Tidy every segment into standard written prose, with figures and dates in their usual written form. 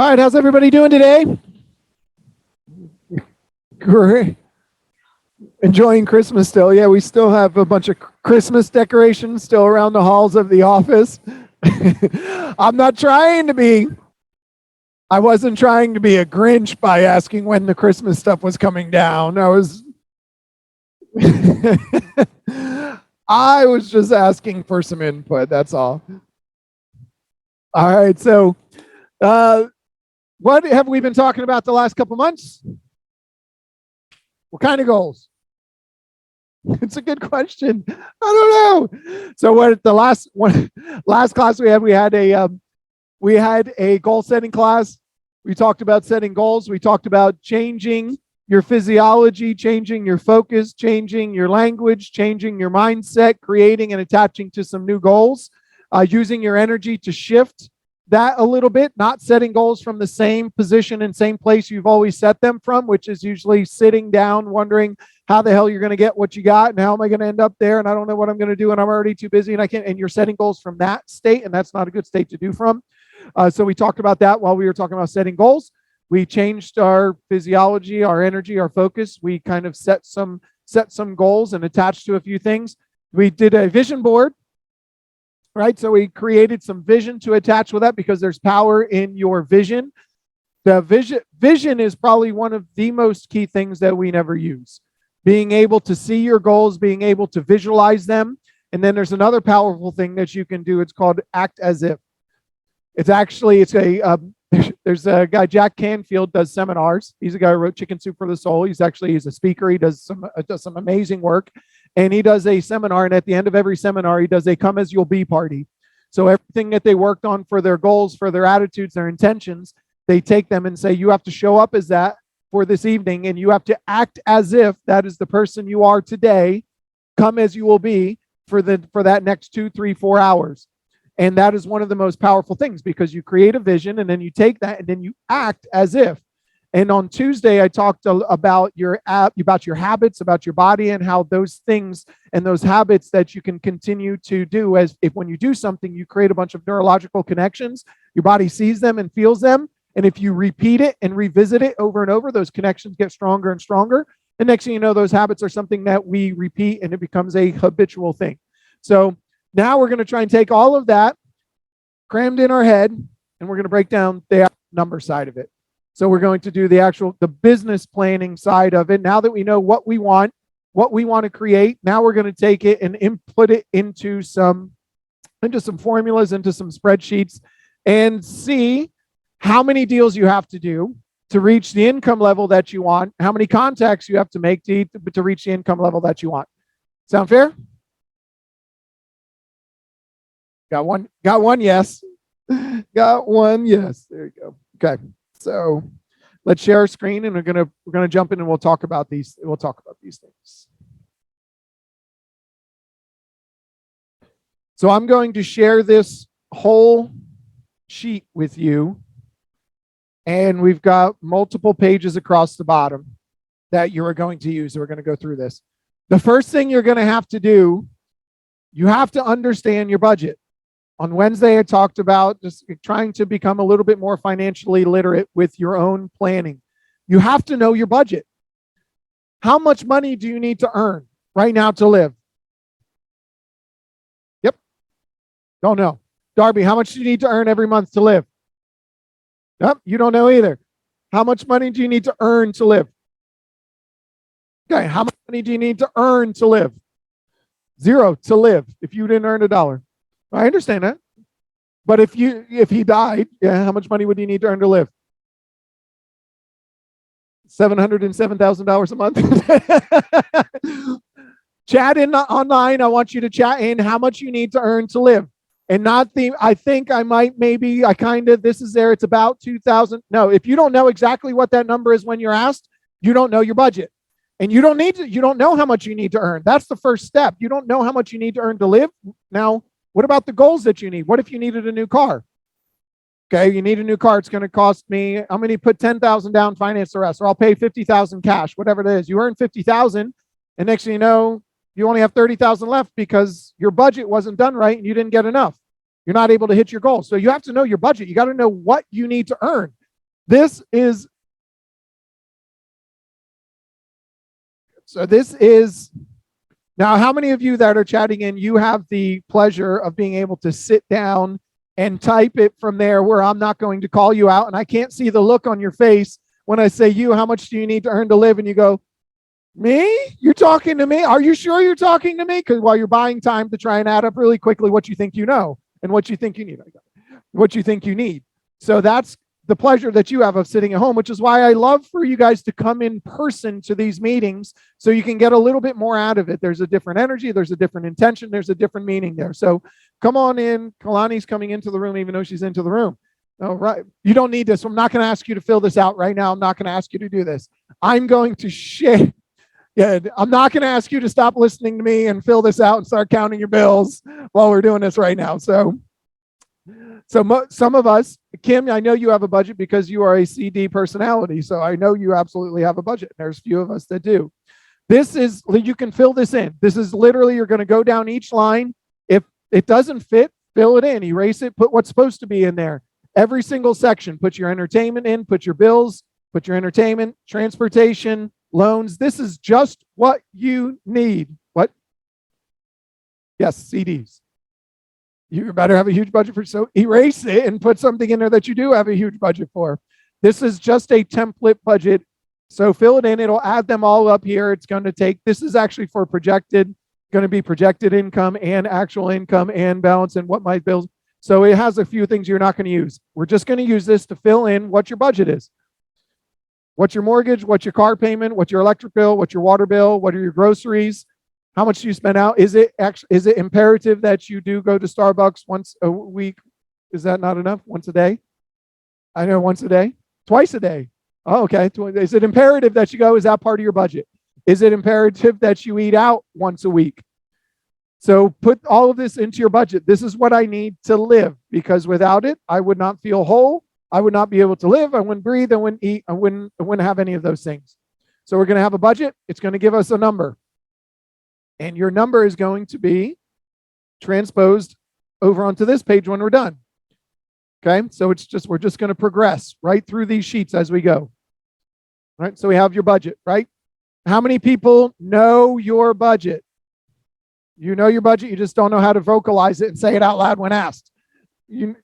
All right, how's everybody doing today? Great. Enjoying Christmas still. Yeah, we still have a bunch of Christmas decorations still around the halls of the office. I'm not trying to be, I wasn't trying to be a Grinch by asking when the Christmas stuff was coming down. I was just asking for some input. That's all. All right. So, what have we been talking about the last couple months? What kind of goals? It's a good question. I don't know. So what the last class we had a goal setting class. We talked about setting goals. We talked about changing your physiology, changing your focus, changing your language, changing your mindset, creating and attaching to some new goals, using your energy to shift that a little bit, not setting goals from the same position and same place you've always set them from, which is usually sitting down wondering how the hell you're going to get what you got and how am I going to end up there and I don't know what I'm going to do and I'm already too busy and I can't, and you're setting goals from that state, and that's not a good state to do from. So we talked about that while we were talking about setting goals. We changed our physiology, our energy, our focus. We kind of set some goals and attached to a few things. We did a vision board. Right, so we created some vision to attach with that because there's power in your vision. The vision is probably one of the most key things that we never use. Being able to see your goals, being able to visualize them. And then there's another powerful thing that you can do. It's called act as if. There's a guy, Jack Canfield, does seminars. He's a guy who wrote Chicken Soup for the Soul. He's a speaker. He does some amazing work. And he does a seminar, and at the end of every seminar, he does a come as you'll be party. So everything that they worked on for their goals, for their attitudes, their intentions, they take them and say, you have to show up as that for this evening, and you have to act as if that is the person you are today. Come as you will be for that next 2, 3, 4 hours. And that is one of the most powerful things because you create a vision, and then you take that, and then you act as if. And on Tuesday, I talked about your habits, about your body, and how those things and those habits that you can continue to do as if when you do something, you create a bunch of neurological connections. Your body sees them and feels them. And if you repeat it and revisit it over and over, those connections get stronger and stronger. And next thing you know, those habits are something that we repeat and it becomes a habitual thing. So now we're going to try and take all of that crammed in our head, and we're going to break down the number side of it. So we're going to do the business planning side of it. Now that we know what we want to create, now we're going to take it and input it into some formulas, into some spreadsheets, and see how many deals you have to do to reach the income level that you want, how many contacts you have to make to reach the income level that you want. Sound fair? Got one yes. Got one yes. There you go. Okay. So let's share our screen, and we're gonna jump in and we'll talk about these things. So I'm going to share this whole sheet with you, and we've got multiple pages across the bottom that you are going to use. So we're going to go through this. The first thing you're going to have to do, you have to understand your budget. On Wednesday, I talked about just trying to become a little bit more financially literate with your own planning. You have to know your budget. How much money do you need to earn right now to live? Yep. Don't know. Darby, how much do you need to earn every month to live? Yep. You don't know either. How much money do you need to earn to live? Okay. How much money do you need to earn to live? 0 to live if you didn't earn $1. I understand that. But if he died, yeah, how much money would he need to earn to live? $707,000 a month. Chat in online. I want you to chat in how much you need to earn to live. And not I think I might, maybe, this is there. It's about 2,000. No, if you don't know exactly what that number is when you're asked, you don't know your budget. And you don't know how much you need to earn. That's the first step. You don't know how much you need to earn to live. Now, what about the goals that you need? What if you needed a new car? Okay, you need a new car. It's going to cost me, I'm going to put 10,000 down, finance the rest, or I'll pay 50,000 cash, whatever it is. You earn 50,000, and next thing you know, you only have 30,000 left because your budget wasn't done right and you didn't get enough. You're not able to hit your goal. So you have to know your budget. You got to know what you need to earn. This is now, how many of you that are chatting in, you have the pleasure of being able to sit down and type it from there where I'm not going to call you out and I can't see the look on your face when I say, you, how much do you need to earn to live? And you go, me? You're talking to me? Are you sure you're talking to me? Because while you're buying time to try and add up really quickly what you think you know and what you think you need. What you think you need. So that's the pleasure that you have of sitting at home, which is why I love for you guys to come in person to these meetings so you can get a little bit more out of it. There's a different energy, there's a different intention, there's a different meaning there. So come on in. Kalani's coming into the room, even though she's into the room. All right. You don't need this. I'm not going to ask you to fill this out right now. I'm not going to ask you to do this. I'm going to share. Yeah, I'm not going to ask you to stop listening to me and fill this out and start counting your bills while we're doing this right now. So some of us, Kim, I know you have a budget because you are a CD personality. So I know you absolutely have a budget. There's a few of us that do. This is, you can fill this in. This is literally, you're going to go down each line. If it doesn't fit, fill it in, erase it, put what's supposed to be in there. Every single section, put your entertainment in, put your bills, put your entertainment, transportation, loans. This is just what you need. What? Yes, CDs. You better have a huge budget for, so erase it and put something in there that you do have a huge budget for. This is just a template budget. So fill it in, it'll add them all up here. It's going to take, this is actually for projected, going to be projected income and actual income and balance and what my bills. So it has a few things you're not going to use. We're just going to use this to fill in what your budget is. What's your mortgage? What's your car payment? What's your electric bill? What's your water bill? What are your groceries? How much do you spend out? Is it imperative that you do go to Starbucks once a week? Is that not enough? Once a day? I know, once a day? Twice a day. Oh, okay. Is it imperative that you go? Is that part of your budget? Is it imperative that you eat out once a week? So put all of this into your budget. This is what I need to live, because without it, I would not feel whole. I would not be able to live. I wouldn't breathe. I wouldn't eat. I wouldn't have any of those things. So we're going to have a budget. It's going to give us a number. And your number is going to be transposed over onto this page when we're done. Okay, so we're just going to progress right through these sheets as we go. All right, so we have your budget, right? How many people know your budget? You know your budget, you just don't know how to vocalize it and say it out loud when asked. Then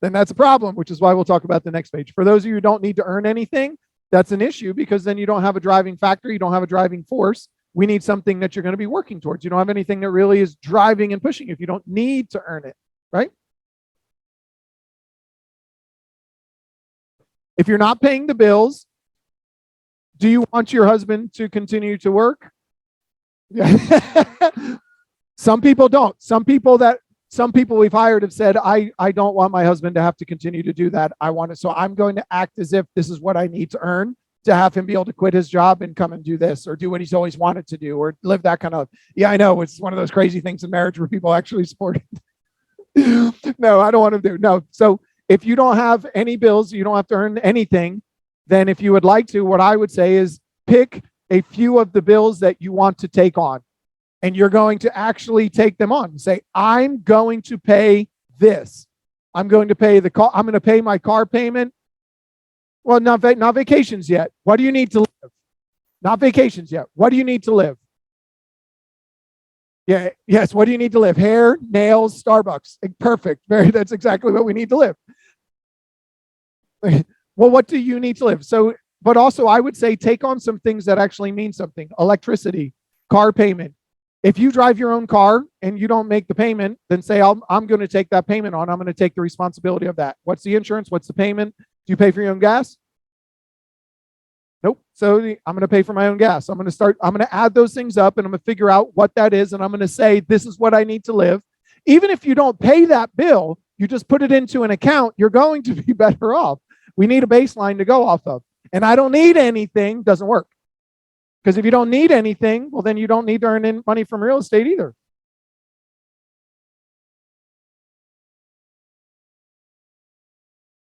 that's a problem, which is why we'll talk about the next page. For those of you who don't need to earn anything, that's an issue, because then you don't have a driving factor, you don't have a driving force. We need something that you're going to be working towards. You don't have anything that really is driving and pushing you if you don't need to earn it, right? If you're not paying the bills, do you want your husband to continue to work? Some people don't. Some people we've hired have said, I don't want my husband to have to continue to do that. I want it. So I'm going to act as if this is what I need to earn to have him be able to quit his job and come and do this, or do what he's always wanted to do, or live that kind of, yeah, I know it's one of those crazy things in marriage where people actually support it. No, I don't want to do. No. So if you don't have any bills, you don't have to earn anything. Then if you would like to, what I would say is pick a few of the bills that you want to take on. And you're going to actually take them on and say, I'm going to pay this. I'm going to pay I'm going to pay my car payment. Well, not vacations yet. What do you need to live? Not vacations yet. What do you need to live? Yeah, yes. What do you need to live? Hair, nails, Starbucks. Perfect. That's exactly what we need to live. Well, what do you need to live? So, but also I would say take on some things that actually mean something. Electricity, car payment. If you drive your own car and you don't make the payment, then say, I'm going to take that payment on. I'm going to take the responsibility of that. What's the insurance? What's the payment? Do you pay for your own gas? Nope. So I'm going to pay for my own gas. I'm going to add those things up and I'm going to figure out what that is. And I'm going to say, this is what I need to live. Even if you don't pay that bill, you just put it into an account, you're going to be better off. We need a baseline to go off of. And I don't need anything doesn't work. Because if you don't need anything, well, then you don't need to earn in money from real estate either.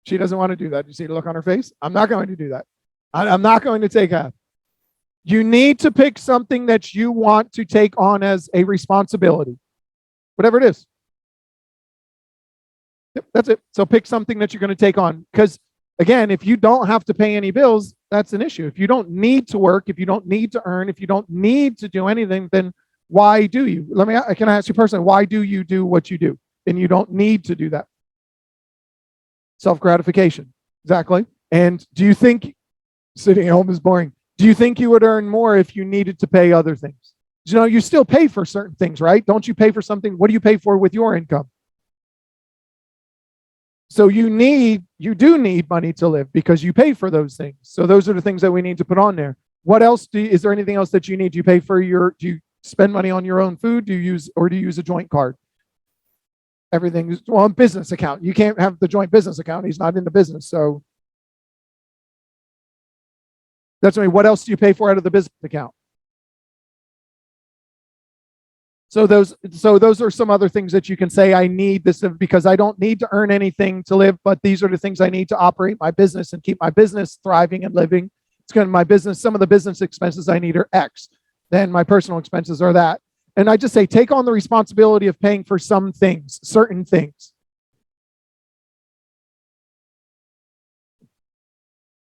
She doesn't want to do that. You see the look on her face? I'm not going to do that. I'm not going to take half. You need to pick something that you want to take on as a responsibility, whatever it is. Yep, that's it. So pick something that you're going to take on. Because again, if you don't have to pay any bills, that's an issue. If you don't need to work, if you don't need to earn, if you don't need to do anything, then why do you? Can I ask you personally, why do you do what you do? And you don't need to do that. Self-gratification. Exactly. And do you think sitting at home is boring? Do you think you would earn more if you needed to pay other things? You know, you still pay for certain things, right? Don't you pay for something? What do you pay for with your income? So you do need money to live because you pay for those things. So those are the things that we need to put on there. What else is there anything else that you need? Do you pay for do you spend money on your own food? Do you use a joint card? Everything is, well, business account. You can't have the joint business account. He's not in the business. So that's what else do you pay for out of the business account? So those are some other things that you can say, I need this because I don't need to earn anything to live, but these are the things I need to operate my business and keep my business thriving and living. It's going to my business. Some of the business expenses I need are X. Then my personal expenses are that. And I just say, take on the responsibility of paying for some things, certain things.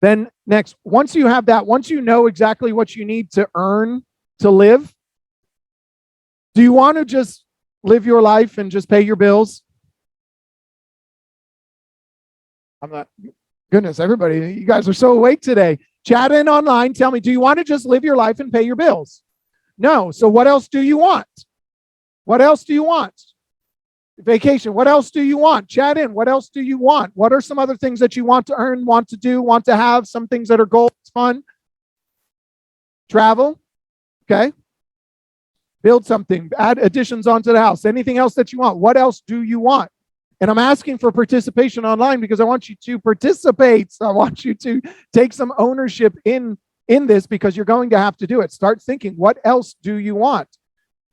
Then next, once you have that, once you know exactly what you need to earn to live, do you want to just live your life and just pay your bills? I'm not, goodness, everybody, you guys are so awake today. Chat in online, tell me, do you want to just live your life and pay your bills? No. So what else do you want? What else do you want? Vacation. What else do you want? Chat in. What else do you want? What are some other things that you want to earn, want to do, want to have? Some things that are goals, fun. Travel. Okay. Build something, add additions onto the house, anything else that you want. What else do you want? And I'm asking for participation online because I want you to participate. So I want you to take some ownership in this because you're going to have to do it. Start thinking, what else do you want?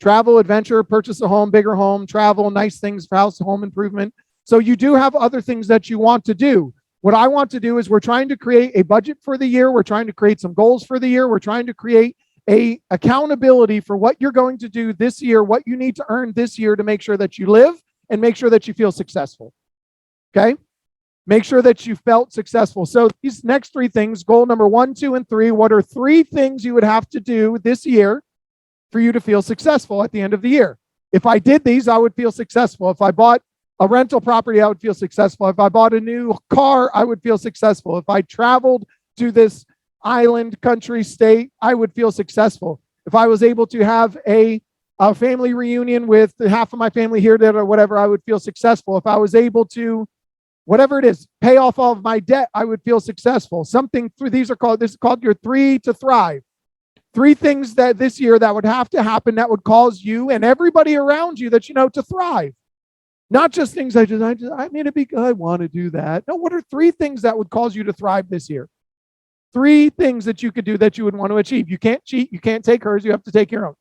Travel, adventure, purchase a home, bigger home, travel, nice things, house, home improvement. So you do have other things that you want to do. What I want to do is we're trying to create a budget for the year. We're trying to create some goals for the year. We're trying to create a accountability for what you're going to do this year, what you need to earn this year to make sure that you live and make sure that you feel successful. Okay? Make sure that you felt successful. So these next three things, goal number 1, 2, and 3, what are 3 things you would have to do this year for you to feel successful at the end of the year? If I did these, I would feel successful. If I bought a rental property, I would feel successful. If I bought a new car, I would feel successful. If I traveled to this island, country, state, I would feel successful. If I was able to have a family reunion with half of my family here or whatever, I would feel successful. If I was able to, whatever it is, pay off all of my debt, I would feel successful. This is called your 3 to thrive. 3 things that this year that would have to happen that would cause you and everybody around you that you know to thrive. Not just things I mean, I want to do that. No, what are 3 things that would cause you to thrive this year? 3 things that you could do that you would want to achieve. You can't cheat. You can't take hers. You have to take your own.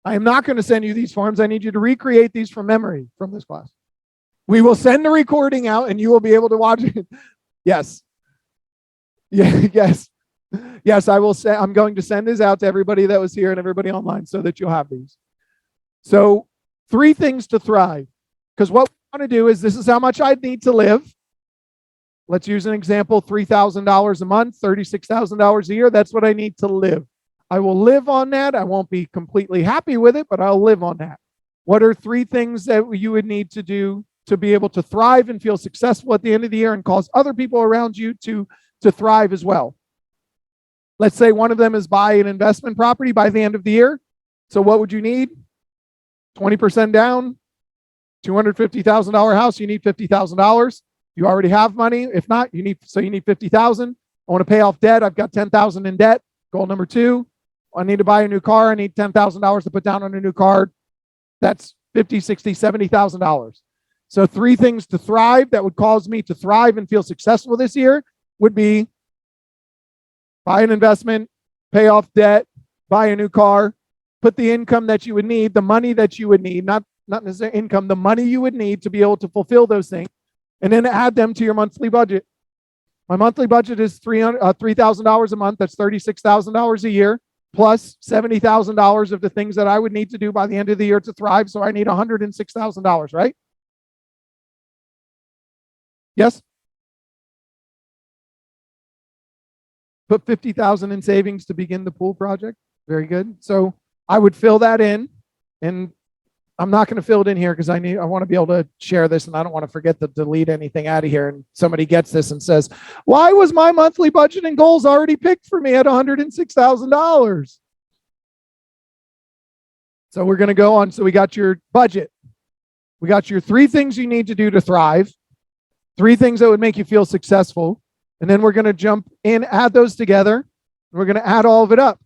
I am not going to send you these forms. I need you to recreate these from memory from this class. We will send the recording out and you will be able to watch it. Yes. Yeah, yes. Yes, I will say I'm going to send this out to everybody that was here and everybody online so that you'll have these. So 3 things to thrive. Because what we want to do is this is how much I'd need to live. Let's use an example, $3,000 a month, $36,000 a year. That's what I need to live. I will live on that. I won't be completely happy with it, but I'll live on that. What are 3 things that you would need to do to be able to thrive and feel successful at the end of the year and cause other people around you to thrive as well? Let's say one of them is buy an investment property by the end of the year. So what would you need? 20% down, $250,000 house, you need $50,000. You already have money. If not, you need $50,000. I want to pay off debt. I've got $10,000 in debt. Goal number 2, I need to buy a new car. I need $10,000 to put down on a new car. That's $50,000, $60,000, $70,000. So 3 things to thrive that would cause me to thrive and feel successful this year would be buy an investment, pay off debt, buy a new car, put the income that you would need, the money that you would need, not necessarily income, the money you would need to be able to fulfill those things. And then add them to your monthly budget. My monthly budget is $3,000 a month. That's $36,000 a year. plus $70,000 of the things that I would need to do by the end of the year to thrive. So I need $106,000, right? Yes? Put $50,000 in savings to begin the pool project. Very good. So I would fill that in, and I'm not going to fill it in here because I want to be able to share this, and I don't want to forget to delete anything out of here. And somebody gets this and says, why was my monthly budget and goals already picked for me at $106,000? So we're going to go on. So we got your budget. We got your 3 things you need to do to thrive, 3 things that would make you feel successful. And then we're going to jump in, add those together. And we're going to add all of it up.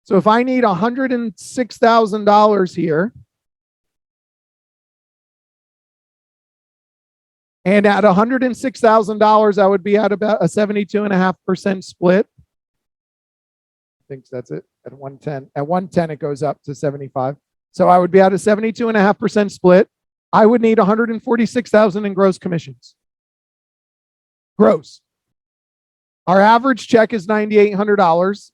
So if I need $106,000 here, and at $106,000, I would be at about a 72.5% split. I think that's it. At 110. At 110, it goes up to 75. So I would be at a 72.5% split. I would need $146,000 in gross commissions. Gross. Our average check is $9,800.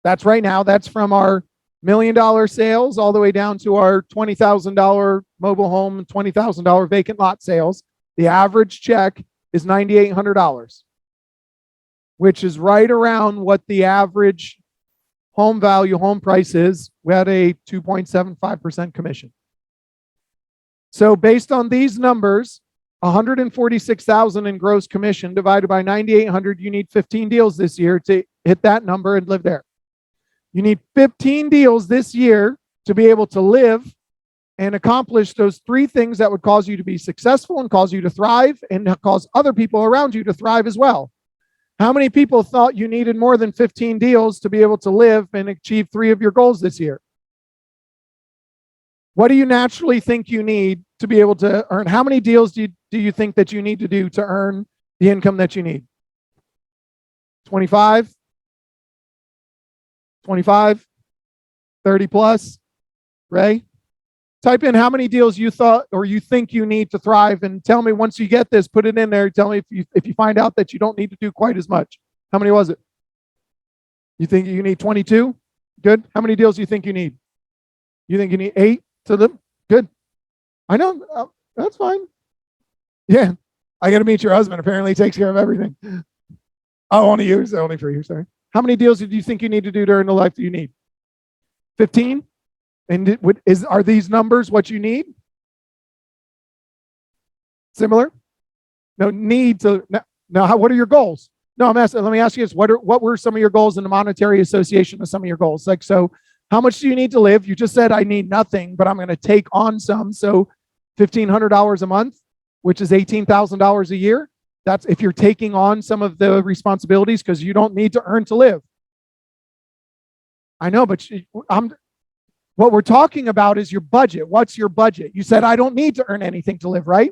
That's right now. That's from our $1 million sales all the way down to our $20,000 mobile home, $20,000 vacant lot sales. The average check is $9,800, which is right around what the average home value, home price is. We had a 2.75% commission. So based on these numbers, $146,000 in gross commission divided by 9,800, you need 15 deals this year to hit that number and live there. You need 15 deals this year to be able to live and accomplish those 3 things that would cause you to be successful and cause you to thrive and cause other people around you to thrive as well. How many people thought you needed more than 15 deals to be able to live and achieve 3 of your goals this year? What do you naturally think you need to be able to earn? How many deals do you think that you need to do to earn the income that you need? 25? 25? 30 plus? Ray? Type in how many deals you thought or you think you need to thrive, and tell me once you get this, put it in there. Tell me if you find out that you don't need to do quite as much. How many was it? You think you need 22? Good. How many deals do you think you need? You think you need 8 to them? Good. I know. That's fine. Yeah. I got to meet your husband. Apparently he takes care of everything. Oh, only you. Only for you. Sorry. How many deals do you think you need to do to earn the life that you need? 15? And are these numbers what you need? Similar? No, need to. Now, what are your goals? No, I'm asking. Let me ask you this: what were some of your goals in the monetary association of some of your goals? Like, so, how much do you need to live? You just said I need nothing, but I'm going to take on some. So, $1,500 a month, which is $18,000 a year. That's if you're taking on some of the responsibilities because you don't need to earn to live. I know, but what we're talking about is your budget. What's your budget? You said I don't need to earn anything to live, right?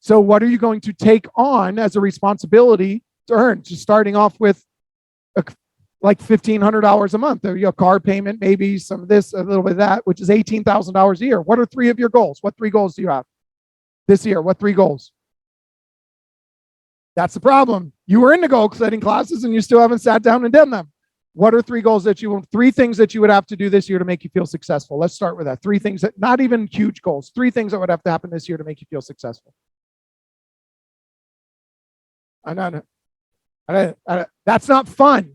So what are you going to take on as a responsibility to earn? Just starting off with like $1,500 a month. There you go, car payment, maybe some of this, a little bit of that, which is $18,000 a year. What are 3 of your goals? What 3 goals do you have this year? What 3 goals? That's the problem. You were in the goal setting classes and you still haven't sat down and done them. What are 3 goals that you want? 3 things that you would have to do this year to make you feel successful. Let's start with that. 3 things that, not even huge goals, 3 things that would have to happen this year to make you feel successful. I know. That's not fun.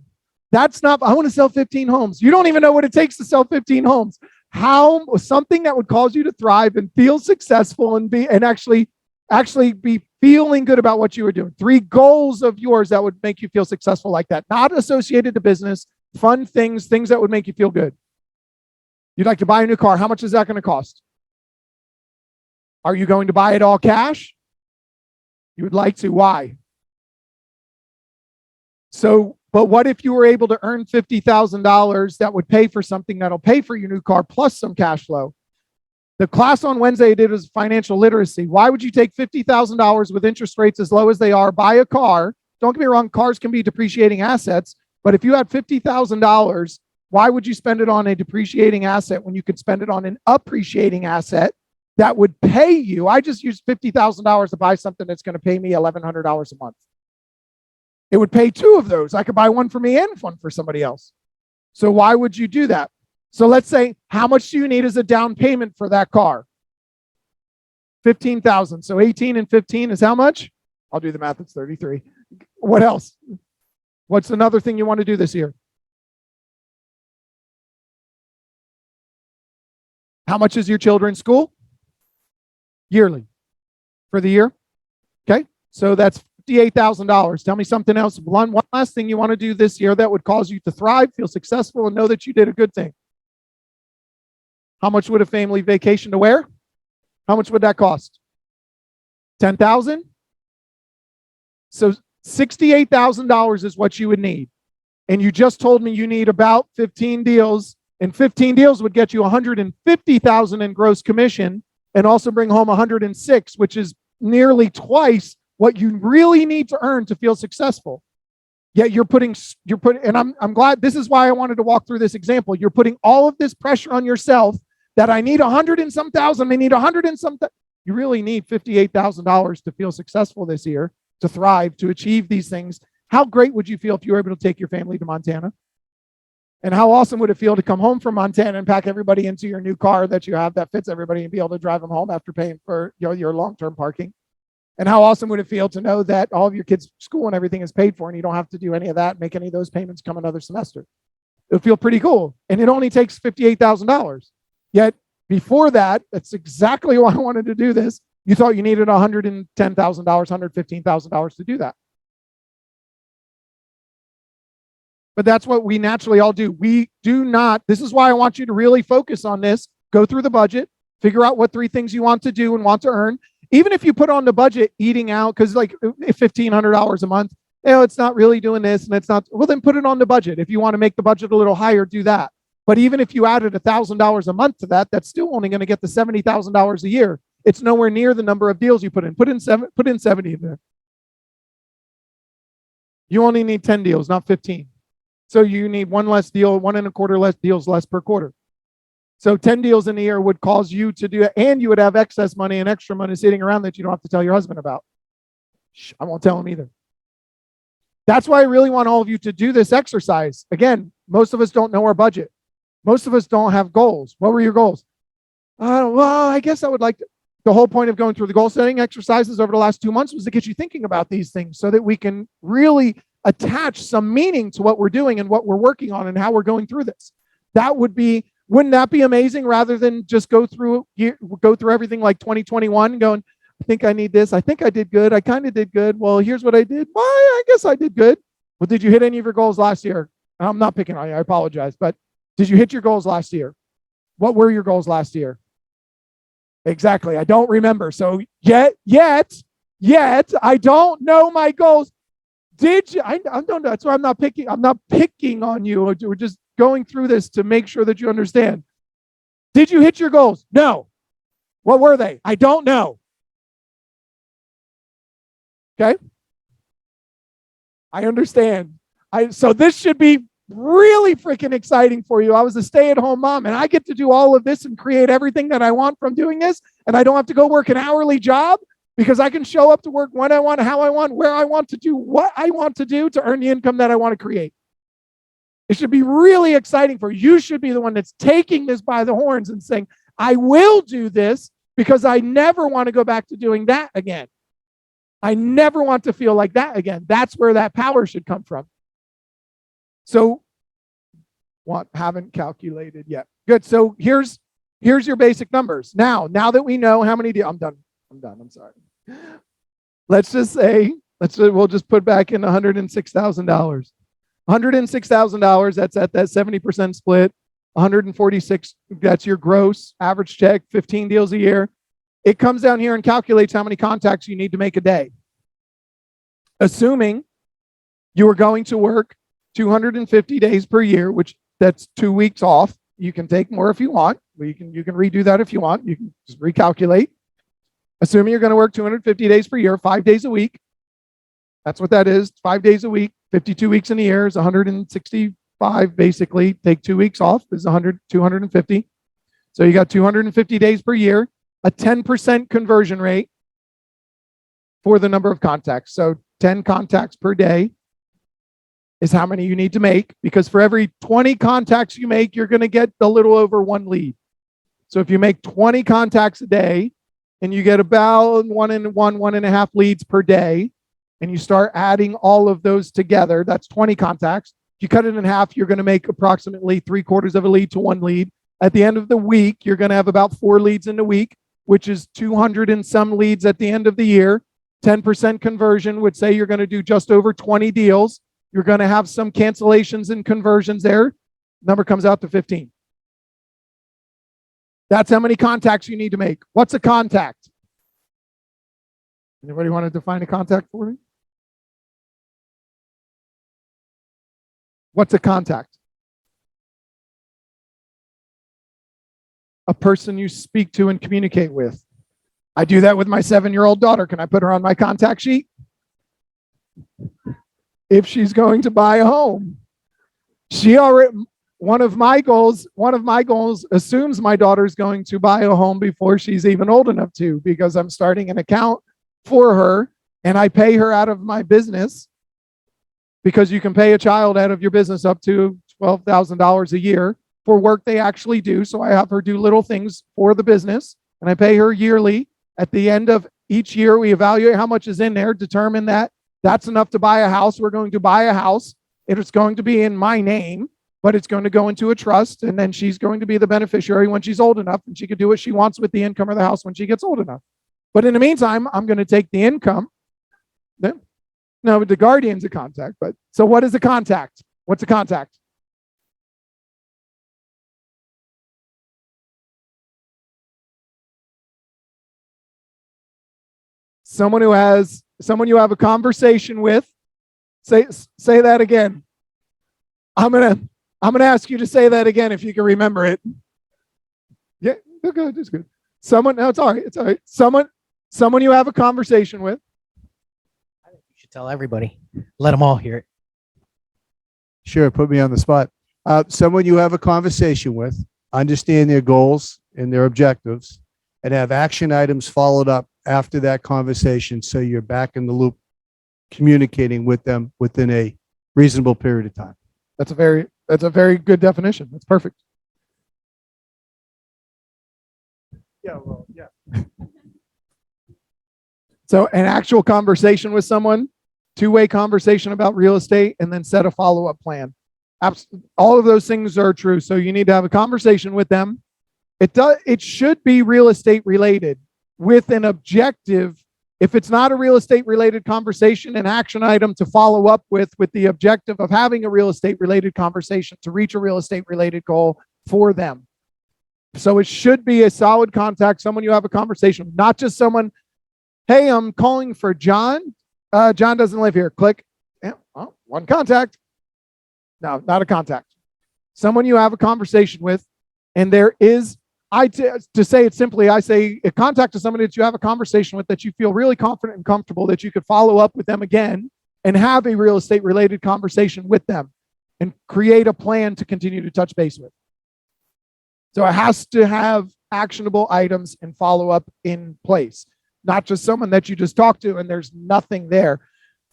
That's not, I want to sell 15 homes. You don't even know what it takes to sell 15 homes. How, something that would cause you to thrive and feel successful and actually be feeling good about what you were doing. 3 goals of yours that would make you feel successful like that. Not associated to business, fun things that would make you feel good. You'd like to buy a new car. How much is that going to cost? Are you going to buy it all cash? You would like to. Why? So, but what if you were able to earn $50,000 that would pay for something that'll pay for your new car plus some cash flow? The class on Wednesday I did was financial literacy. Why would you take $50,000 with interest rates as low as they are, buy a car? Don't get me wrong, cars can be depreciating assets, but if you had $50,000, why would you spend it on a depreciating asset when you could spend it on an appreciating asset that would pay you? I just used $50,000 to buy something that's going to pay me $1,100 a month. It would pay 2 of those. I could buy one for me and one for somebody else. So why would you do that? So let's say, how much do you need as a down payment for that car? $15,000. So 18 and 15 is how much? I'll do the math. It's 33. What else? What's another thing you want to do this year? How much is your children's school? Yearly. For the year? Okay. So that's $58,000. Tell me something else. One last thing you want to do this year that would cause you to thrive, feel successful, and know that you did a good thing. How much would a family vacation to where? How much would that cost? $10,000? So $68,000 is what you would need. And you just told me you need about 15 deals, and 15 deals would get you $150,000 in gross commission and also bring home 106, which is nearly twice what you really need to earn to feel successful. Yet you're putting, and I'm glad, this is why I wanted to walk through this example. You're putting all of this pressure on yourself that I need 100 and some thousand, I need 100 and some. You really need $58,000 to feel successful this year, to thrive, to achieve these things. How great would you feel if you were able to take your family to Montana? And how awesome would it feel to come home from Montana and pack everybody into your new car that you have that fits everybody and be able to drive them home after paying for your long-term parking? And how awesome would it feel to know that all of your kids' school and everything is paid for and you don't have to do any of that, make any of those payments come another semester? It would feel pretty cool. And it only takes $58,000. Yet before that, that's exactly why I wanted to do this. You thought you needed $110,000, $115,000 to do that. But that's what we naturally all do. We do not, this is why I want you to really focus on this. Go through the budget, figure out what 3 things you want to do and want to earn. Even if you put on the budget eating out, because like $1,500 a month, it's not really doing this and it's not, well, then put it on the budget. If you want to make the budget a little higher, do that. But even if you added $1,000 a month to that, that's still only going to get the $70,000 a year. It's nowhere near the number of deals you put in. Put in 70 in there. You only need 10 deals, not 15. So you need 1 less deal, 1.25 less deals less per quarter. So 10 deals in a year would cause you to do it, and you would have excess money and extra money sitting around that you don't have to tell your husband about. I won't tell him either. That's why I really want all of you to do this exercise. Again, most of us don't know our budget. Most of us don't have goals. What were your goals? Well, I guess I would like to. The whole point of going through the goal setting exercises over the last 2 months was to get you thinking about these things so that we can really attach some meaning to what we're doing and what we're working on and how we're going through this. That would be, wouldn't that be amazing, rather than just go through everything like 2021 going, I think I need this. I think I did good. I kind of did good. Well, here's what I did. Well, I guess I did good. Well, did you hit any of your goals last year? I'm not picking on you. I apologize. But did you hit your goals last year? What were your goals last year? Exactly. I don't remember. So yet, I don't know my goals. Did you? I don't know. That's why I'm not picking on you. We're just going through this to make sure that you understand. Did you hit your goals? No. What were they? I don't know. Okay. I understand. So this should be really freaking exciting for you. I was a stay-at-home mom, and I get to do all of this and create everything that I want from doing this, and I don't have to go work an hourly job because I can show up to work when I want, how I want, where I want to do what I want to do to earn the income that I want to create. It should be really exciting for you. You should be the one that's taking this by the horns and saying, I will do this because I never want to go back to doing that again. I never want to feel like that again. That's where that power should come from. So, haven't calculated yet. Good. So here's your basic numbers. Now that we know how many I'm done. I'm sorry. Let's just say, we'll just put back in $106,000. $106,000, that's at that 70% split. 146, that's your gross average check, 15 deals a year. It comes down here and calculates how many contacts you need to make a day. Assuming you are going to work 250 days per year, which that's 2 weeks off. You can take more if you want. You can redo that if you want. You can just recalculate. Assuming you're going to work 250 days per year, 5 days a week. That's what that is, 5 days a week. 52 weeks in a year is 165 basically. Take 2 weeks off is 250. So you got 250 days per year, a 10% conversion rate for the number of contacts. So 10 contacts per day is how many you need to make, because for every 20 contacts you make, you're going to get a little over 1 lead. So if you make 20 contacts a day and you get about 1.5 leads per day, and you start adding all of those together, that's 20 contacts. If you cut it in half, you're going to make approximately 3/4 of a lead to 1 lead. At the end of the week, you're going to have about 4 leads in the week, which is 200 and some leads at the end of the year. 10% conversion would say you're going to do just over 20 deals. You're going to have some cancellations and conversions there. Number comes out to 15. That's how many contacts you need to make. What's a contact? Anybody want to define a contact for me? What's a contact? A person you speak to and communicate with. I do that with my 7-year-old daughter. Can I put her on my contact sheet? If she's going to buy a home. One of my goals assumes my daughter's going to buy a home before she's even old enough to, because I'm starting an account for her and I pay her out of my business, because you can pay a child out of your business up to $12,000 a year for work they actually do. So I have her do little things for the business and I pay her yearly. At the end of each year, we evaluate how much is in there, determine that that's enough to buy a house. We're going to buy a house. It's going to be in my name, but it's going to go into a trust, and then she's going to be the beneficiary when she's old enough, and she can do what she wants with the income of the house when she gets old enough. But in the meantime, I'm going to take the income. No, the guardian's a contact. But so what is a contact? What's a contact? Someone you have a conversation with. Say that again. I'm gonna ask you to say that again if you can remember it. Yeah, good. It's good. No, it's all right. It's all right. Someone you have a conversation with. I think you should tell everybody. Let them all hear it. Sure, put me on the spot. Someone you have a conversation with, understand their goals and their objectives, and have action items followed up after that conversation, so you're back in the loop, communicating with them within a reasonable period of time. That's a very good definition. That's perfect. Yeah, well, yeah. So an actual conversation with someone, two-way conversation about real estate, and then set a follow-up plan. All of those things are true. So you need to have a conversation with them. It should be real estate related with an objective. If it's not a real estate related conversation, an action item to follow up with the objective of having a real estate related conversation to reach a real estate related goal for them. So it should be a solid contact, someone you have a conversation with, not just someone, hey, I'm calling for John. John doesn't live here. Click. Yeah, well, one contact. No, not a contact. Someone you have a conversation with, and there is, to say it simply, I say a contact to somebody that you have a conversation with that you feel really confident and comfortable that you could follow up with them again and have a real estate related conversation with them and create a plan to continue to touch base with. So it has to have actionable items and follow up in place, not just someone that you just talked to and there's nothing there.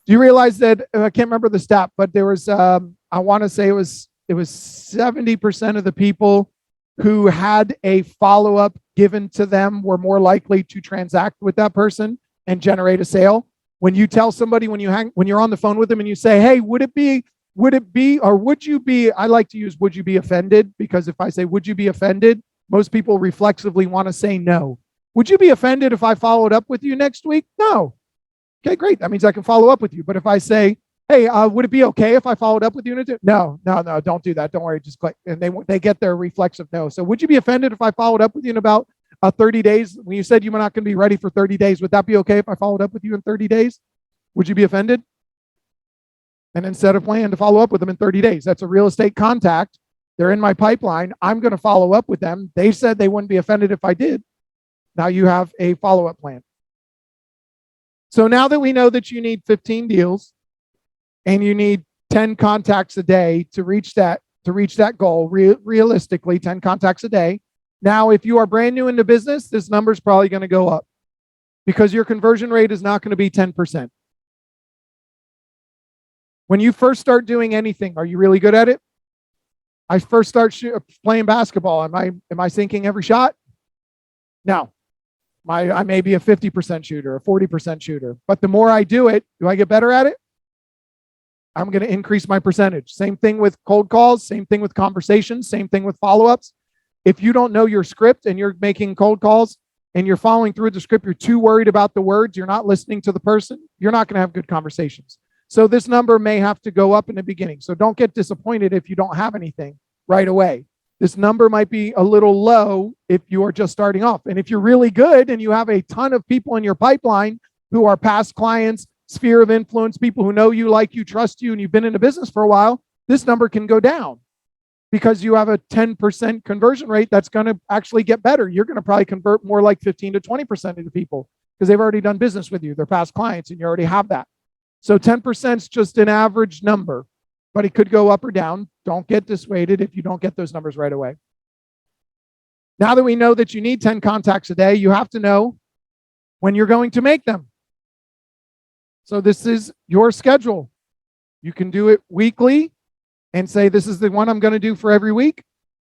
Do you realize that, I can't remember the stat, but there was, I want to say it was 70% of the people who had a follow-up given to them were more likely to transact with that person and generate a sale. When you tell somebody, when you're on the phone with them and you say, hey, would you be, I like to use, would you be offended? Because if I say, would you be offended? Most people reflexively want to say no. Would you be offended if I followed up with you next week? No. Okay, great. That means I can follow up with you. But if I say, hey, would it be okay if I followed up with you? No, don't do that. Don't worry, just click. And they get their reflexive no. So would you be offended if I followed up with you in about 30 days? When you said you were not going to be ready for 30 days, would that be okay if I followed up with you in 30 days? Would you be offended? And then set a plan to follow up with them in 30 days. That's a real estate contact. They're in my pipeline. I'm going to follow up with them. They said they wouldn't be offended if I did. Now you have a follow-up plan. So now that we know that you need 15 deals and you need 10 contacts a day to reach that goal, realistically, 10 contacts a day. Now, if you are brand new into business, this number is probably going to go up because your conversion rate is not going to be 10%. When you first start doing anything, are you really good at it? I first start playing basketball. Am I sinking every shot? No. I may be a 50% shooter, a 40% shooter, but the more I do it, do I get better at it? I'm going to increase my percentage. Same thing with cold calls, same thing with conversations, same thing with follow-ups. If you don't know your script and you're making cold calls and you're following through the script, you're too worried about the words, you're not listening to the person, you're not going to have good conversations. So this number may have to go up in the beginning. So don't get disappointed if you don't have anything right away. This number might be a little low if you are just starting off. And if you're really good and you have a ton of people in your pipeline who are past clients, sphere of influence, people who know you, like you, trust you, and you've been in the business for a while, this number can go down because you have a 10% conversion rate that's going to actually get better. You're going to probably convert more like 15 to 20% of the people because they've already done business with you. They're past clients and you already have that. So 10% is just an average number, but it could go up or down. Don't get dissuaded if you don't get those numbers right away. Now that we know that you need 10 contacts a day, you have to know when you're going to make them. So this is your schedule. You can do it weekly and say, this is the one I'm going to do for every week.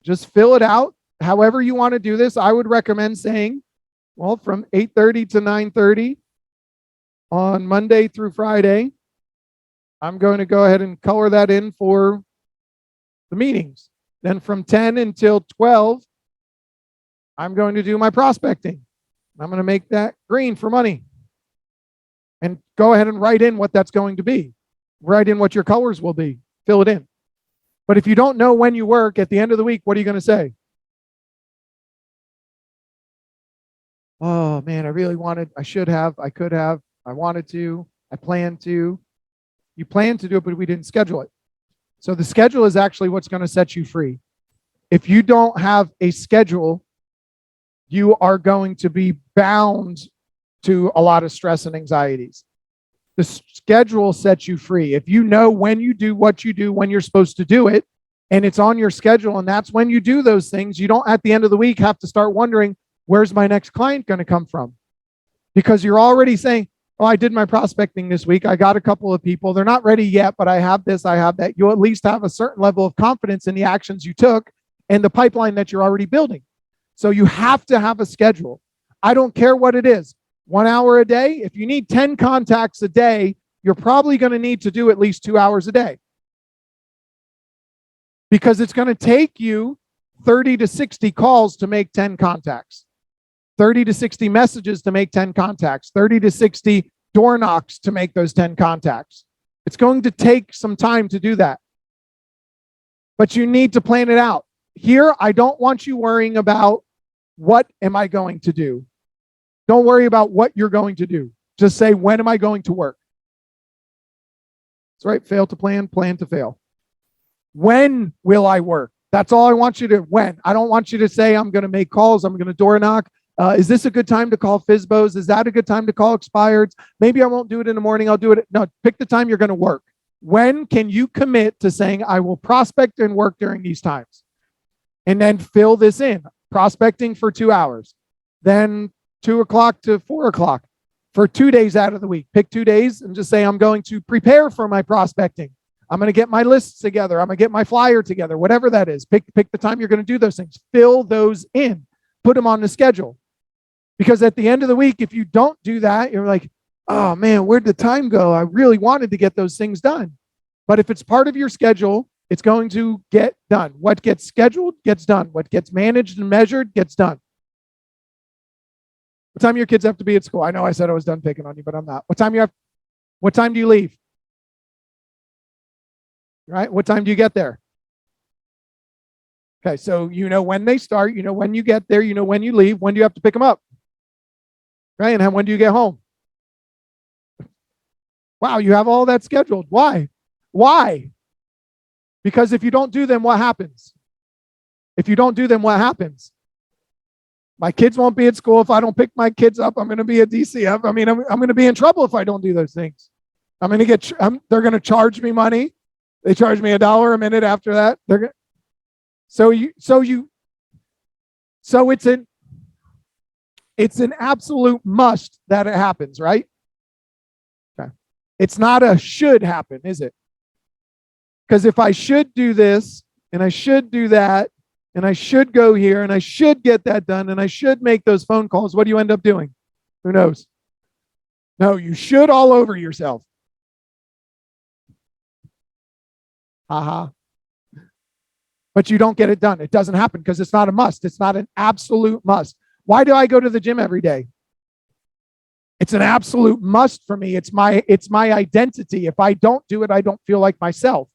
Just fill it out. However you want to do this, I would recommend saying, well, from 8:30 to 9:30 on Monday through Friday, I'm going to go ahead and color that in for the meetings. Then from 10 until 12, I'm going to do my prospecting. I'm going to make that green for money. And go ahead and write in what that's going to be. Write in what your colors will be. Fill it in. But if you don't know when you work at the end of the week, what are you going to say? Oh man, I really wanted, I should have, I could have, I wanted to, I planned to. You planned to do it, but we didn't schedule it. So the schedule is actually what's going to set you free. If you don't have a schedule, you are going to be bound to a lot of stress and anxieties. The schedule sets you free. If you know when you do what you do, when you're supposed to do it, and it's on your schedule, and that's when you do those things, you don't at the end of the week have to start wondering, where's my next client going to come from? Because you're already saying, oh, I did my prospecting this week. I got a couple of people. They're not ready yet, but I have this, I have that. You'll at least have a certain level of confidence in the actions you took and the pipeline that you're already building. So you have to have a schedule. I don't care what it is. 1 hour a day. If you need 10 contacts a day, you're probably going to need to do at least 2 hours a day. Because it's going to take you 30 to 60 calls to make 10 contacts. 30 to 60 messages to make 10 contacts, 30 to 60 door knocks to make those 10 contacts. It's going to take some time to do that. But you need to plan it out. Here, I don't want you worrying about what am I going to do. Don't worry about what you're going to do. Just say, when am I going to work? That's right, fail to plan, plan to fail. When will I work? That's all I want you to, when. I don't want you to say, I'm going to make calls, I'm going to door knock. Is this a good time to call FSBOs? Is that a good time to call expireds? Maybe I won't do it in the morning. I'll do it. No, pick the time you're going to work. When can you commit to saying, I will prospect and work during these times? And then fill this in. Prospecting for 2 hours. Then 2 o'clock to 4 o'clock for 2 days out of the week. Pick 2 days and just say, I'm going to prepare for my prospecting. I'm going to get my lists together. I'm going to get my flyer together, whatever that is. Pick the time you're going to do those things. Fill those in. Put them on the schedule. Because at the end of the week, if you don't do that, you're like, oh man, where'd the time go? I really wanted to get those things done. But if it's part of your schedule, it's going to get done. What gets scheduled gets done. What gets managed and measured gets done. What time do your kids have to be at school? I know I said I was done picking on you, but I'm not. What time do you leave? Right? What time do you get there? Okay, so you know when they start, you know when you get there, you know when you leave, when do you have to pick them up? Right? And when do you get home? Wow, you have all that scheduled. Why? Why? Because if you don't do them, what happens? If you don't do them, what happens? My kids won't be at school. If I don't pick my kids up, I'm going to be a DCF. I mean, I'm going to be in trouble if I don't do those things. I'm going to get, they're going to charge me money. They charge me $1 a minute after that. So it's an absolute must that it happens, right? Okay. It's not a should happen, is it? Because if I should do this and I should do that and I should go here and I should get that done and I should make those phone calls, what do you end up doing? Who knows? No, you should all over yourself. Haha. But you don't get it done. It doesn't happen because it's not a must. It's not an absolute must. Why do I go to the gym every day? It's an absolute must for me. It's my identity. If I don't do it, I don't feel like myself.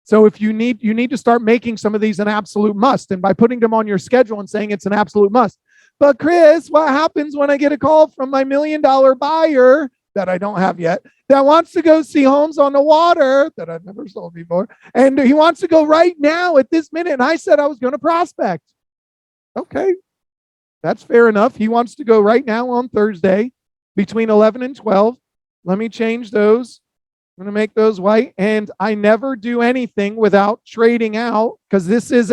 So if you need to start making some of these an absolute must, and by putting them on your schedule and saying it's an absolute must. But Chris, what happens when I get a call from my $1 million buyer that I don't have yet that wants to go see homes on the water that I've never sold before, and he wants to go right now at this minute, and I said I was going to prospect. Okay, that's fair enough. He wants to go right now on Thursday between 11 and 12. Let me change those. I'm going to make those white. And I never do anything without trading out because this is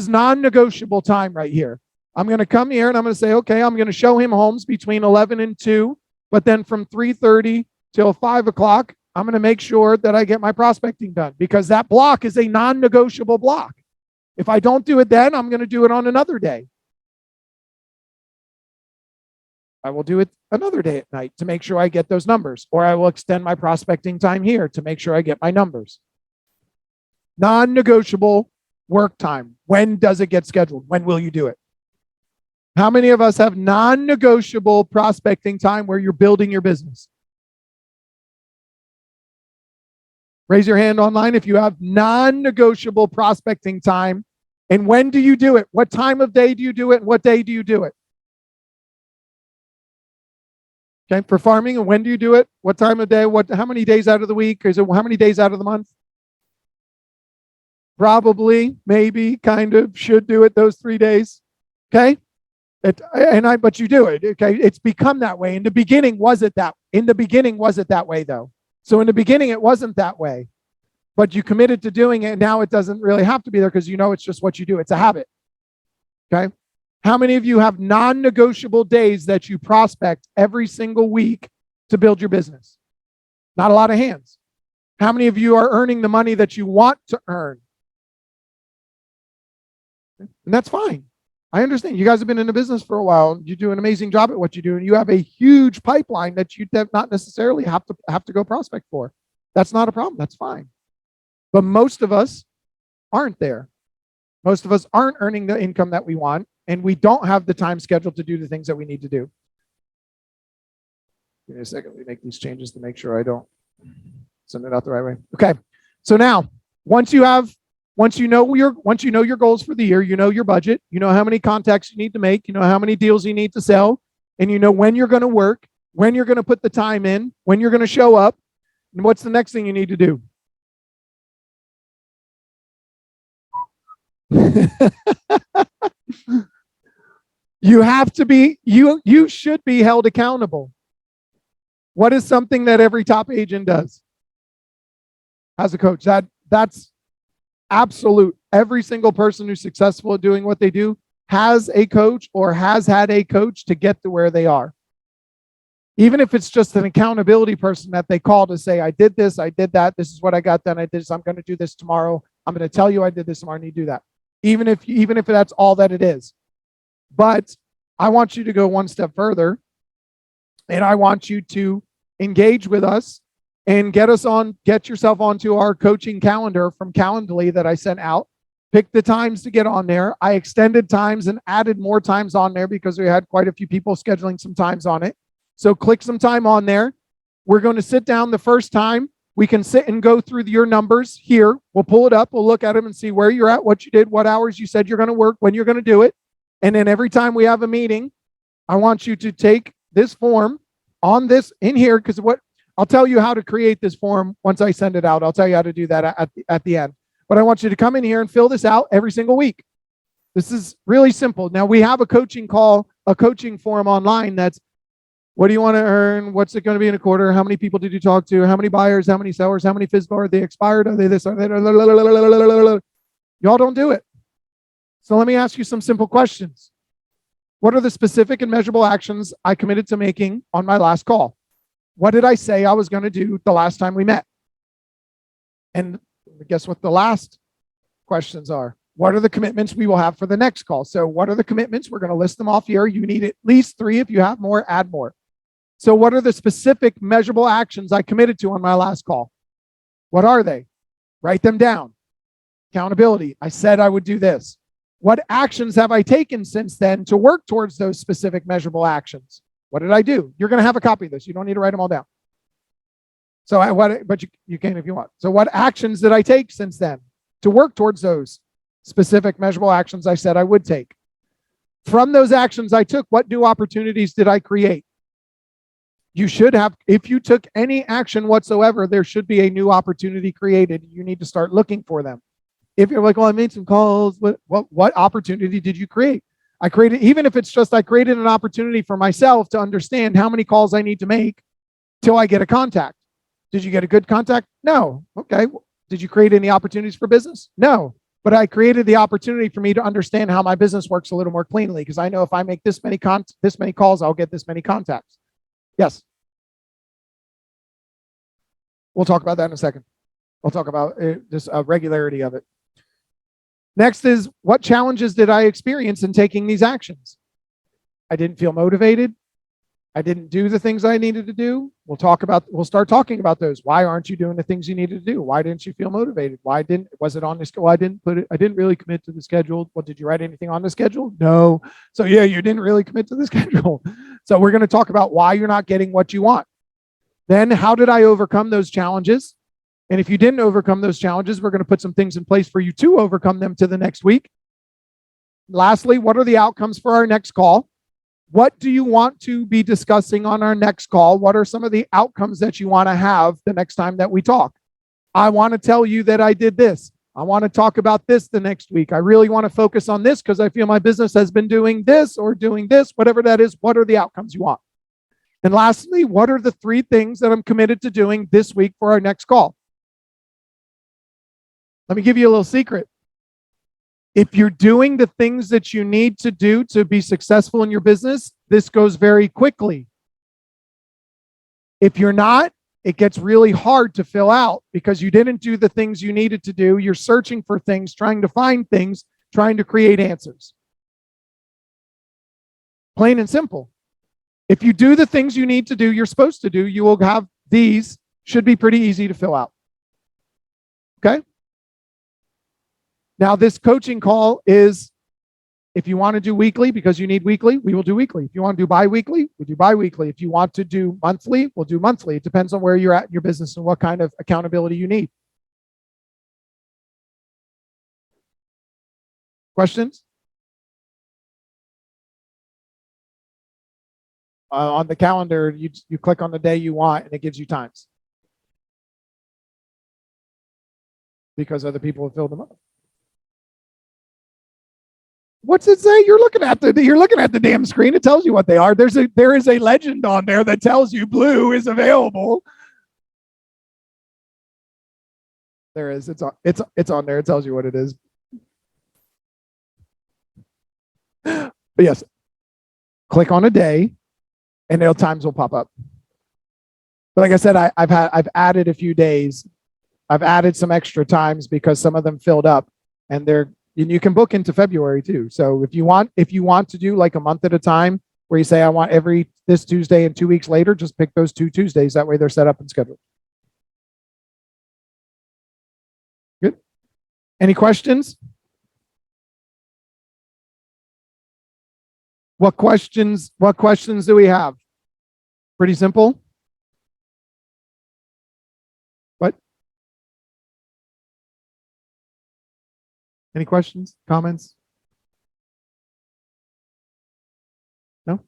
non-negotiable time right here. I'm going to come here and I'm going to say, okay, I'm going to show him homes between 11 and 2, but then from 3:30 till 5 o'clock, I'm going to make sure that I get my prospecting done because that block is a non-negotiable block. If I don't do it then, I'm going to do it on another day. I will do it another day at night to make sure I get those numbers, or I will extend my prospecting time here to make sure I get my numbers. Non-negotiable work time. When does it get scheduled? When will you do it? How many of us have non-negotiable prospecting time where you're building your business? Raise your hand online if you have non-negotiable prospecting time. And when do you do it? What time of day do you do it? And what day do you do it? Okay, for farming, and when do you do it? What time of day? How many days out of the week? Is it how many days out of the month? Probably, maybe, kind of, should do it those 3 days. Okay? But you do it. Okay, it's become that way. In the beginning, was it that way though? So in the beginning, it wasn't that way. But you committed to doing it, and now it doesn't really have to be there because you know it's just what you do. It's a habit. Okay? How many of you have non-negotiable days that you prospect every single week to build your business? Not a lot of hands. How many of you are earning the money that you want to earn? And that's fine. I understand. You guys have been in the business for a while. You do an amazing job at what you do, and you have a huge pipeline that you not necessarily have to go prospect for. That's not a problem. That's fine. But most of us aren't there. Most of us aren't earning the income that we want, and we don't have the time scheduled to do the things that we need to do. Give me a second. Let me make these changes to make sure I don't send it out the right way. Okay. So now, once you know your goals for the year, you know your budget, you know how many contacts you need to make, you know how many deals you need to sell, and you know when you're going to work, when you're going to put the time in, when you're going to show up, and what's the next thing you need to do? You should be held accountable. What is something that every top agent does as a coach? That's absolute. Every single person who's successful at doing what they do has a coach or has had a coach to get to where they are. Even if it's just an accountability person that they call to say, I did this, I did that, this is what I got done, I did this, I'm going to do this tomorrow, I'm going to tell you I did this tomorrow, and you do that. Even if that's all that it is. But I want you to go one step further, and I want you to engage with us and get yourself onto our coaching calendar from Calendly that I sent out. Pick the times to get on there. I extended times and added more times on there because we had quite a few people scheduling some times on it. So click some time on there. We're going to sit down the first time. We can sit and go through your numbers here. We'll pull it up. We'll look at them and see where you're at, what you did, what hours you said you're going to work, when you're going to do it. And then every time we have a meeting, I want you to take this form on this in here, because I'll tell you how to create this form once I send it out. I'll tell you how to do that at the end. But I want you to come in here and fill this out every single week. This is really simple. Now we have a coaching form online that's, what do you want to earn? What's it going to be in a quarter? How many people did you talk to? How many buyers? How many sellers? How many physical? Are they expired? Are they this? Are they? Y'all don't do it. So let me ask you some simple questions. What are the specific and measurable actions I committed to making on my last call? What did I say I was going to do the last time we met? And guess what the last questions are? What are the commitments we will have for the next call? So what are the commitments? We're going to list them off here. You need at least 3. If you have more, add more. So what are the specific measurable actions I committed to on my last call? What are they? Write them down. Accountability. I said I would do this. What actions have I taken since then to work towards those specific measurable actions? What did I do? You're going to have a copy of this. You don't need to write them all down. So but you can if you want. So what actions did I take since then to work towards those specific measurable actions I said I would take? From those actions I took, what new opportunities did I create? You should have, if you took any action whatsoever, there should be a new opportunity created. You need to start looking for them. If you're like, well, I made some calls, what opportunity did you create? I created, even if it's just I created an opportunity for myself to understand how many calls I need to make till I get a contact. Did you get a good contact? No. Okay. Did you create any opportunities for business? No. But I created the opportunity for me to understand how my business works a little more cleanly, because I know if I make this many calls, I'll get this many contacts. Yes. We'll talk about that in a second. We'll talk about just regularity of it. Next is, what challenges did I experience in taking these actions? I didn't feel motivated. I didn't do the things I needed to do. We'll start talking about those. Why aren't you doing the things you needed to do? Why didn't you feel motivated? Was it on the schedule? I didn't really commit to the schedule. Well, did you write anything on the schedule? No. So yeah, you didn't really commit to the schedule. So we're going to talk about why you're not getting what you want. Then how did I overcome those challenges? And if you didn't overcome those challenges, we're going to put some things in place for you to overcome them to the next week. Lastly, what are the outcomes for our next call? What do you want to be discussing on our next call? What are some of the outcomes that you want to have the next time that we talk? I want to tell you that I did this. I want to talk about this the next week. I really want to focus on this because I feel my business has been doing this or doing this, whatever that is. What are the outcomes you want? And lastly, what are the 3 things that I'm committed to doing this week for our next call? Let me give you a little secret. If you're doing the things that you need to do to be successful in your business, this goes very quickly. If you're not, it gets really hard to fill out because you didn't do the things you needed to do. You're searching for things, trying to find things, trying to create answers. Plain and simple. If you do the things you need to do, you're supposed to do, you will have these, should be pretty easy to fill out. Okay? Now, this coaching call is, if you want to do weekly because you need weekly, we will do weekly. If you want to do bi-weekly, we do bi-weekly. If you want to do monthly, we'll do monthly. It depends on where you're at in your business and what kind of accountability you need. Questions? On the calendar, you click on the day you want and it gives you times. Because other people have filled them up. What's it say? You're looking at the damn screen. It tells you what they are. There is a legend on there that tells you blue is available. There is. It's on there. It tells you what it is. But yes, click on a day, and times will pop up. But like I said, I've added a few days. I've added some extra times because some of them filled up, and you can book into February too. So if you want to do like a month at a time, where you say I want this Tuesday and 2 weeks later, just pick those 2 Tuesdays. That way they're set up and scheduled. Good. Any questions? What questions do we have? Pretty simple. What? Any questions, comments? No?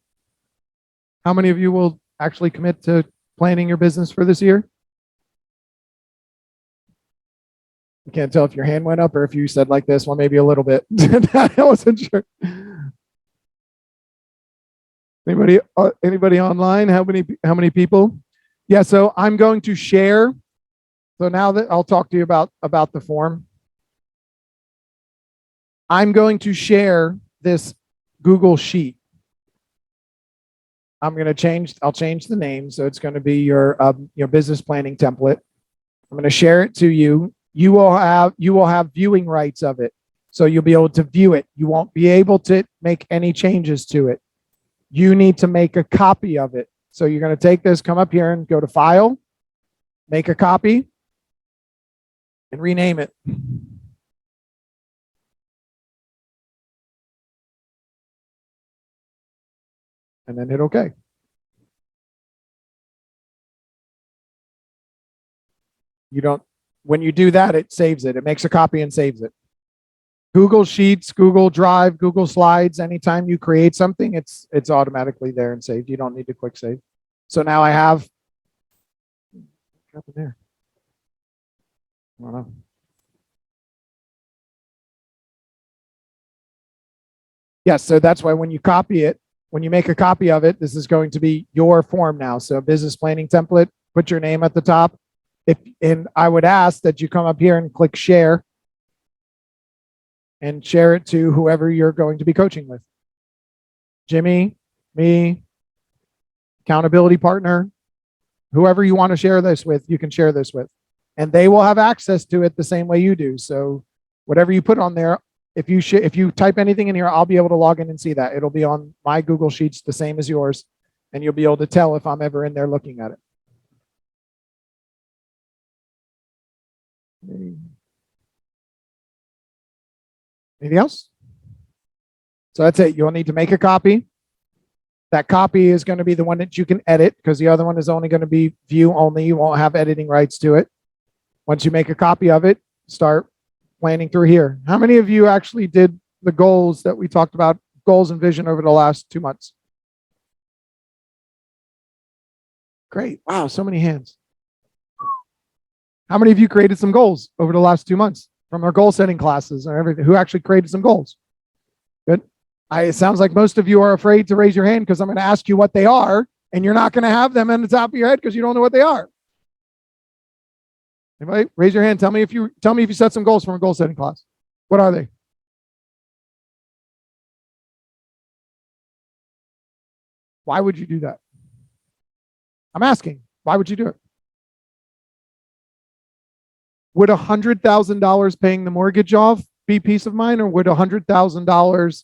How many of you will actually commit to planning your business for this year? I can't tell if your hand went up or if you said like this, well, maybe a little bit. I wasn't sure. Anybody online? How many people? Yeah, so I'm going to share. So now that I'll talk to you about the form. I'm going to share this Google Sheet. I'll change the name. So it's going to be your business planning template. I'm going to share it to you. You will have viewing rights of it. So you'll be able to view it. You won't be able to make any changes to it. You need to make a copy of it. So you're going to take this, come up here and go to File, make a copy, and rename it. And then hit OK. When you do that, it saves it. It makes a copy and saves it. Google Sheets, Google Drive, Google Slides, anytime you create something, it's automatically there and saved. You don't need to quick save. So now I have, what happened there? I don't know. Yes, so that's why when you copy it, when you make a copy of it, this is going to be your form now. So business planning template, put your name at the top. And I would ask that you come up here and click share and share it to whoever you're going to be coaching with. Jimmy, me, accountability partner, whoever you want to share this with, you can share this with. And they will have access to it the same way you do. So whatever you put on there, if you type anything in here, I'll be able to log in and see that. It'll be on my Google Sheets the same as yours. And you'll be able to tell if I'm ever in there looking at it. Anything else? So that's it. You'll need to make a copy. That copy is going to be the one that you can edit because the other one is only going to be view only. You won't have editing rights to it. Once you make a copy of it, start planning through here. How many of you actually did the goals that we talked about, goals and vision over the last 2 months? Great. Wow, so many hands. How many of you created some goals over the last 2 months from our goal setting classes or everything? Who actually created some goals? Good. It sounds like most of you are afraid to raise your hand because I'm going to ask you what they are, and you're not going to have them on the top of your head because you don't know what they are. Anybody? Raise your hand. Tell me if you set some goals from a goal setting class. What are they? Why would you do that? I'm asking. Why would you do it? Would $100,000 paying the mortgage off be peace of mind, or would $100,000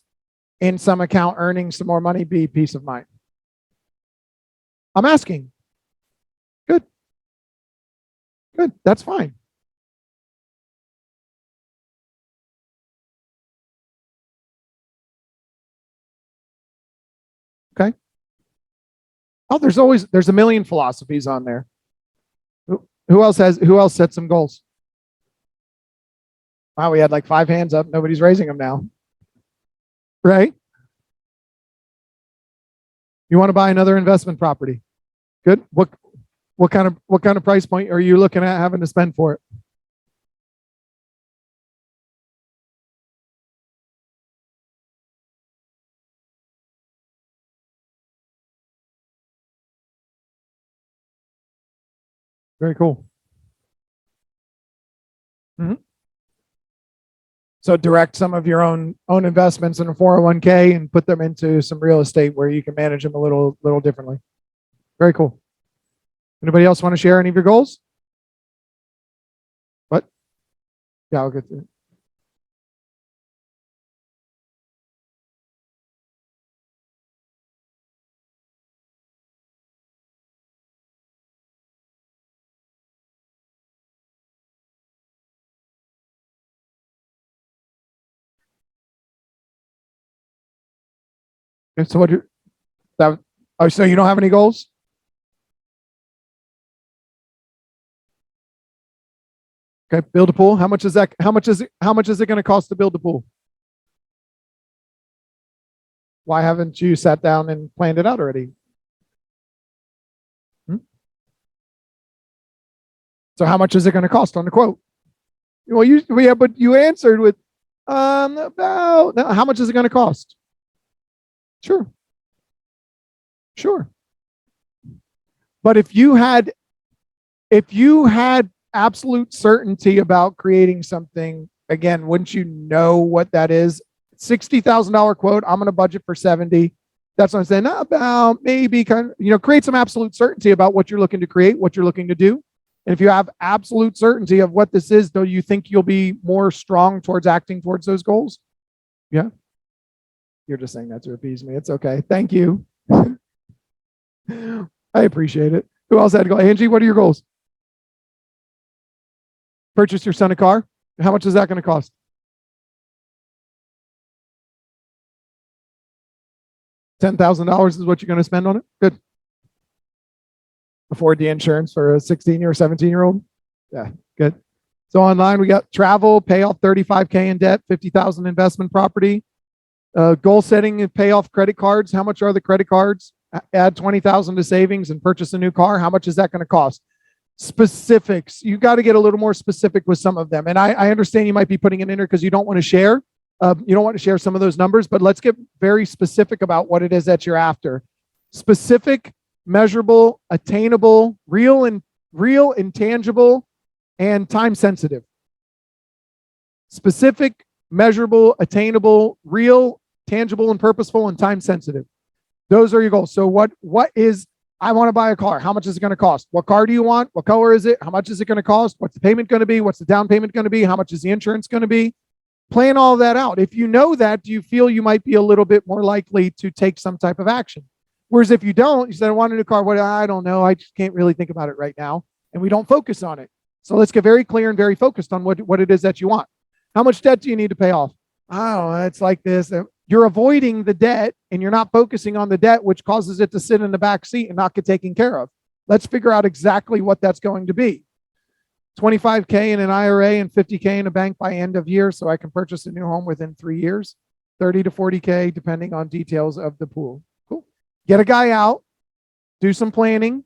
in some account earning some more money be peace of mind? I'm asking. Good. Good. That's fine. Okay. Oh, there's a million philosophies on there. Who else set some goals? Wow, we had like 5 hands up. Nobody's raising them now. Right? You want to buy another investment property? Good. What kind of price point are you looking at having to spend for it? Very cool. So direct some of your own investments in a 401k and put them into some real estate where you can manage them a little differently. Very cool. Anybody else want to share any of your goals? What? Yeah, I'll get to it. Okay, so so you don't have any goals? Okay, build a pool. How much is it going to cost to build a pool? Why haven't you sat down and planned it out already? So how much is it going to cost on the quote? Well, but you answered with about how much is it going to cost? Sure. But if you had absolute certainty about creating something, again, wouldn't you know what that is? $60,000 quote. I'm going to budget for 70. That's what I'm saying. Not about maybe create some absolute certainty about what you're looking to create, what you're looking to do. And if you have absolute certainty of what this is, do you think you'll be more strong towards acting towards those goals? Yeah. You're just saying that to appease me. It's okay. Thank you. I appreciate it. Who else had to go? Angie, what are your goals? Purchase your son a car. How much is that going to cost? $10,000 is what you're going to spend on it. Good. Afford the insurance for a 16-year or 17-year-old. Yeah, good. So online, we got travel, pay off $35K in debt, $50,000 investment property. Goal setting and pay off credit cards. How much are the credit cards? Add $20,000 to savings and purchase a new car. How much is that going to cost? Specifics. You got to get a little more specific with some of them. And I understand you might be putting it in there because you don't want to share. You don't want to share some of those numbers, but let's get very specific about what it is that you're after. Specific, measurable, attainable, real, intangible, and time sensitive. Specific, measurable, attainable, real, tangible, and purposeful, and time sensitive. Those are your goals. So what is, I want to buy a car. How much is it going to cost? What car do you want? What color is it? How much is it going to cost? What's the payment going to be? What's the down payment going to be? How much is the insurance going to be? Plan all that out. If you know that, do you feel you might be a little bit more likely to take some type of action? Whereas if you don't, you said, I want a new car. What? I don't know. I just can't really think about it right now. And we don't focus on it. So let's get very clear and very focused on what it is that you want. How much debt do you need to pay off? Oh, it's like this. You're avoiding the debt and you're not focusing on the debt, which causes it to sit in the back seat and not get taken care of. Let's figure out exactly what that's going to be. 25K in an IRA and 50K in a bank by end of year so I can purchase a new home within 3 years. 30 to 40K depending on details of the pool. Cool. Get a guy out, do some planning,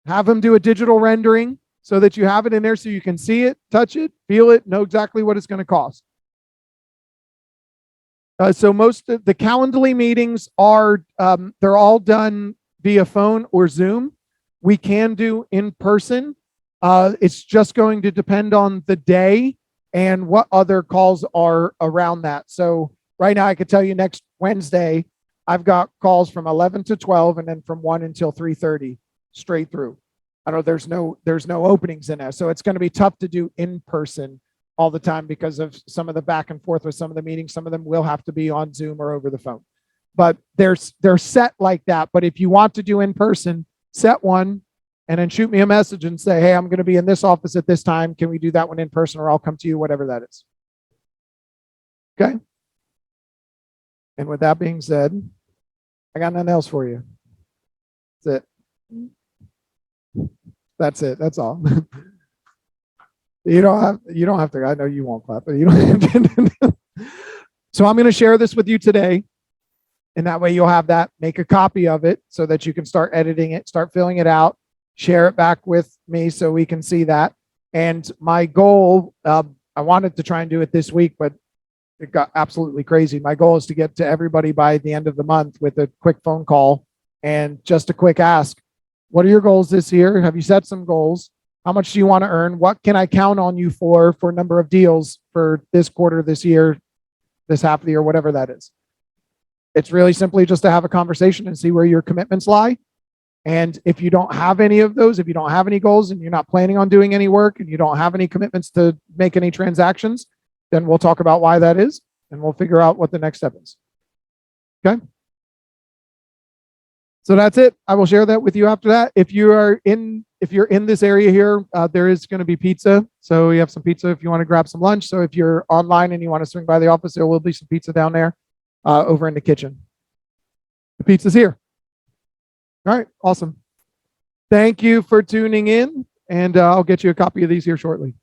have him do a digital rendering so that you have it in there so you can see it, touch it, feel it, know exactly what it's going to cost. So most of the Calendly meetings are, they're all done via phone or Zoom. We can do in person. It's just going to depend on the day and what other calls are around that. So right now I could tell you next Wednesday, I've got calls from 11 to 12 and then from 1 until 3:30 straight through. I know there's no openings in there. So it's going to be tough to do in person all the time because of some of the back and forth with some of the meetings. Some of them will have to be on Zoom or over the phone. But they're set like that. But if you want to do in person, set one and then shoot me a message and say, hey, I'm going to be in this office at this time. Can we do that one in person or I'll come to you, whatever that is. Okay. And with that being said, I got nothing else for you. That's it. That's it. That's all. You don't have to, I know you won't clap, but you don't have to. So I'm going to share this with you today. And that way you'll have that, make a copy of it so that you can start editing it, start filling it out, share it back with me so we can see that. And my goal, I wanted to try and do it this week, but it got absolutely crazy. My goal is to get to everybody by the end of the month with a quick phone call and just a quick ask. What are your goals this year? Have you set some goals? How much do you want to earn? What can I count on you for number of deals for this quarter, this year, this half of the year, whatever that is? It's really simply just to have a conversation and see where your commitments lie. And if you don't have any of those, if you don't have any goals and you're not planning on doing any work and you don't have any commitments to make any transactions, then we'll talk about why that is and we'll figure out what the next step is. Okay. So that's it. I will share that with you after that. If you're in this area here, there is going to be pizza. So we have some pizza if you want to grab some lunch. So if you're online and you want to swing by the office, there will be some pizza down there over in the kitchen. The pizza's here. All right. Awesome. Thank you for tuning in. And I'll get you a copy of these here shortly.